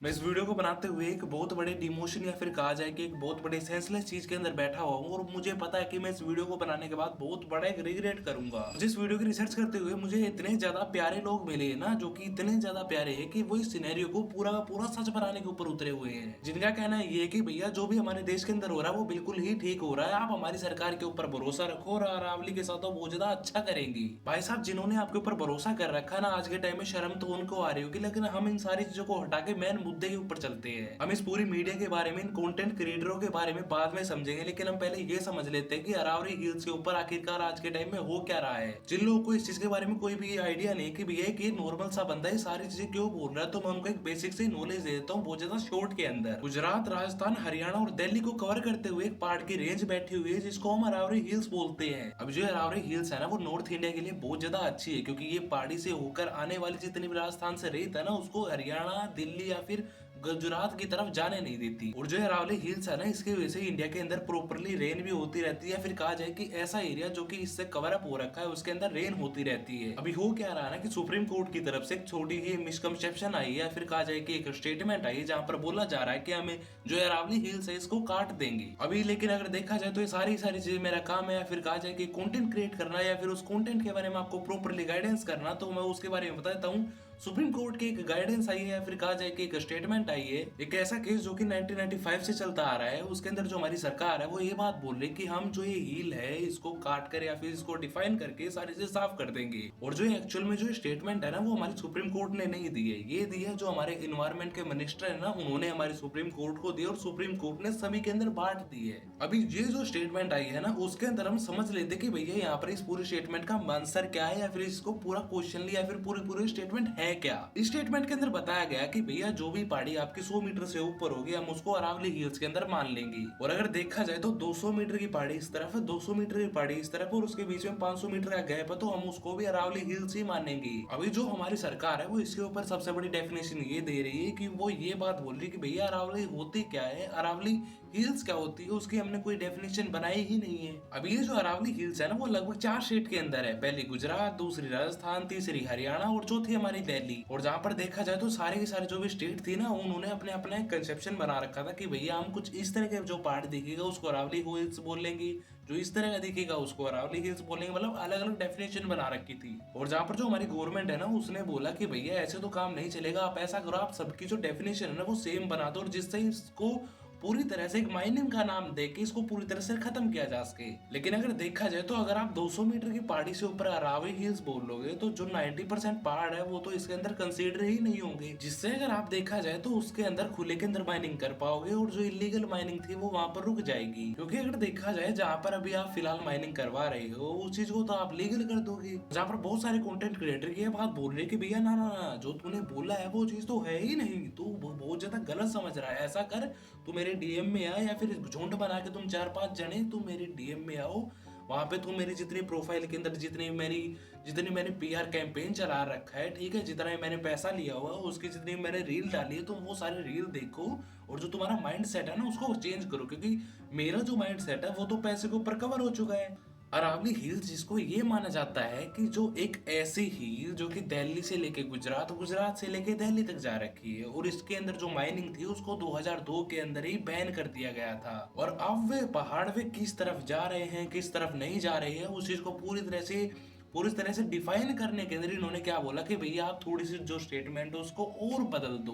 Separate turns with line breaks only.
मैं इस वीडियो को बनाते हुए एक बहुत बड़े डिमोशन या फिर कहा जाए कि एक बहुत बड़े सेंसलेस चीज के अंदर बैठा हुआ हूँ और मुझे पता है कि मैं इस वीडियो को बनाने के बाद बहुत बड़ा एक रिग्रेट करूंगा। जिस वीडियो की रिसर्च करते हुए मुझे इतने ज्यादा प्यारे लोग मिले ना, जो कि इतने ज्यादा प्यारे हैं कि वो इस सिनेरियो को पूरा का पूरा सच बनाने के ऊपर उतरे हुए हैं, जिनका कहना है ये कि भैया जो भी हमारे देश के अंदर हो रहा है वो बिल्कुल ही ठीक हो रहा है, आप हमारी सरकार के ऊपर भरोसा रखो और अरावली के साथ वो बहुत ज्यादा अच्छा करेंगी। भाई साहब, जिन्होंने आपके ऊपर भरोसा कर रखा है ना, आज के टाइम में शर्म तो उनको आ रही होगी, लेकिन हम इन सारी चीजों को हटा के मेन मुद्दे के ऊपर चलते हैं। हम इस पूरी मीडिया के बारे में, इन कंटेंट क्रिएटरों के बारे में बाद में समझेंगे, लेकिन हम पहले ये समझ लेते हैं कि अरावली हिल्स के ऊपर आखिरकार आज के टाइम में हो क्या रहा है। जिन लोगों को इस चीज के बारे में कोई भी आइडिया नहीं कि भैया कि नॉर्मल सा बंदा है सारी चीजें क्यों बोल रहा है, तो मैं उनको एक बेसिक से नॉलेज दे देता हूँ बहुत ज्यादा शॉर्ट के अंदर। गुजरात, राजस्थान, हरियाणा और दिल्ली को कवर करते हुए एक पहाड़ की रेंज बैठी हुई है जिसको हम अरावली हिल्स बोलते हैं। अब जो अरावली हिल्स है ना, वो नॉर्थ इंडिया के लिए बहुत ज्यादा अच्छी है, क्योंकि ये पहाड़ी से होकर आने वाली जितनी भी राजस्थान से रेत है ना, उसको हरियाणा, दिल्ली या फिर गुजरात की तरफ जाने नहीं देती। और जो अरावली हिल्स है ना, इसकी वजह से इंडिया के अंदर प्रॉपरली रेन भी होती रहती है, या फिर कहा जाए कि ऐसा एरिया जो कि इससे कवर अप हो रखा है उसके अंदर रेन होती रहती है। अभी हो क्या रहा है ना कि सुप्रीम कोर्ट की तरफ से एक छोटी ही मिसकंसेप्शन आई है, या फिर कहा जाए कि एक स्टेटमेंट आई है जहां पर बोला जा रहा है कि हमें जो अरावली हिल्स है इसको काट देंगे अभी। लेकिन अगर देखा जाए तो ये सारी चीजें मेरा काम है, या फिर कहा जाए कि कंटेंट क्रिएट करना, या फिर उस कंटेंट के बारे में आपको प्रॉपरली गाइडेंस करना, तो मैं उसके बारे में बता देता हूँ। सुप्रीम कोर्ट की एक गाइडेंस आई है, या फिर कहा जाए कि एक स्टेटमेंट आई है। एक ऐसा केस जो कि 1995 से चलता आ रहा है, उसके अंदर जो हमारी सरकार है वो ये बात बोल रही है कि हम जो ये हील है इसको काट कर या फिर इसको डिफाइन करके सारी चीजें साफ कर देंगे। और जो एक्चुअल में जो स्टेटमेंट है ना, वो हमारी सुप्रीम कोर्ट ने नहीं दी है, ये दी है जो हमारे इन्वायरमेंट के मिनिस्टर है ना, उन्होंने हमारी सुप्रीम कोर्ट को दी, और सुप्रीम कोर्ट ने सभी के अंदर बांट दी है। अभी ये जो स्टेटमेंट आई है ना, उसके अंदर हम समझ लेते कि भैया यहाँ पर इस पूरे स्टेटमेंट का आंसर क्या है, या फिर इसको पूरा क्वेश्चन लिया, या फिर पूरी स्टेटमेंट है क्या। इस स्टेटमेंट के अंदर बताया गया कि भैया जो भी पहाड़ी आपकी 100 मीटर से ऊपर होगी हम उसको अरावली हिल्स के अंदर मान लेंगे। और अगर देखा जाए तो 200 मीटर की पहाड़ी इस तरफ है, 200 मीटर की पहाड़ी इस तरफ, और उसके बीच में 500 मीटर का गैप है, तो हम उसको भी अरावली हिल्स ही मानेंगे। अभी जो हमारी सरकार है वो इसके ऊपर सबसे बड़ी डेफिनेशन ये दे रही है कि वो ये बात बोल रही है कि भैया अरावली होती क्या है, अरावली हिल्स क्या होती है, उसकी हमने कोई डेफिनेशन बनाई ही नहीं है। अभी ये जो अरावली हिल्स है ना, वो लगभग 4 स्टेट के अंदर है, पहली गुजरात, दूसरी राजस्थान, तीसरी हरियाणा और चौथी हमारी दिल्ली। और जहाँ पर देखा जाए तो सारे के सारे जो भी स्टेट थी ना, उन्होंने अपने अपना एक कंसेप्शन बना रखा था कि भैया हम कुछ इस तरह के जो पहाड़ दिखेगा उसको अरावली हिल्स बोल लेंगे, जो इस तरह का दिखेगा उसको अरावली हिल्स बोलेंगे, मतलब अलग अलग डेफिनेशन बना रखी थी। और जहाँ पर जो हमारी गवर्नमेंट है ना, उसने बोला कि भैया ऐसे तो काम नहीं चलेगा, आप ऐसा करो, आप सबकी जो डेफिनेशन है ना वो सेम बना दो, और जिससे इसको पूरी तरह से एक माइनिंग का नाम देके इसको पूरी तरह से खत्म किया जा सके। लेकिन अगर देखा जाए तो अगर आप 200 मीटर की पहाड़ी से ऊपर अरावली हिल्स बोल लोगे, तो जो 90% पहाड़ है वो तो इसके अंदर कंसीडर ही नहीं होंगे, जिससे अगर आप देखा जाए तो उसके अंदर खुले के अंदर माइनिंग कर पाओगे, और जो इलीगल माइनिंग थी वो वहां पर रुक जाएगी। क्योंकि अगर देखा जाए जहाँ पर अभी आप फिलहाल माइनिंग करवा रहे हो उस चीज को तो आप लीगल कर दोगे। जहाँ पर बहुत सारे कंटेंट क्रिएटर की बात बोल रहे हैं कि भैया ना ना ना, जो तूने बोला है वो चीज तो है ही नहीं, तू बहुत ज्यादा गलत समझ रहा है, ऐसा कर तू मेरे डीएम में आ, या फिर झुंड बना के तुम 4-5 जने तुम मेरे डीएम में आओ, वहां पे तुम मेरी जितनी प्रोफाइल के अंदर जितनी मैंने पीआर कैंपेन चला रखा है, ठीक है, जितना मैंने पैसा लिया हुआ उसकी जितनी मैंने रील डाली है, तुम वो सारे रील देखो, और जो तुम्हारा माइंड सेट है ना उसको चेंज करो, क्योंकि मेरा जो माइंड सेट है वो तो पैसे के ऊपर कवर हो चुका है। अरावली हिल्स जिसको ये माना जाता है कि जो एक ऐसी हिल जो कि दिल्ली से लेके गुजरात, गुजरात से लेके दिल्ली तक जा रखी है, और इसके अंदर जो माइनिंग थी उसको 2002 के अंदर ही बैन कर दिया गया था। और अब वे पहाड़ वे किस तरफ जा रहे हैं, किस तरफ नहीं जा रहे हैं, उस चीज को पूरी तरह से डिफाइन करने के अंदर इन्होंने क्या बोला कि भैया आप थोड़ी सी जो स्टेटमेंट है उसको और बदल दो।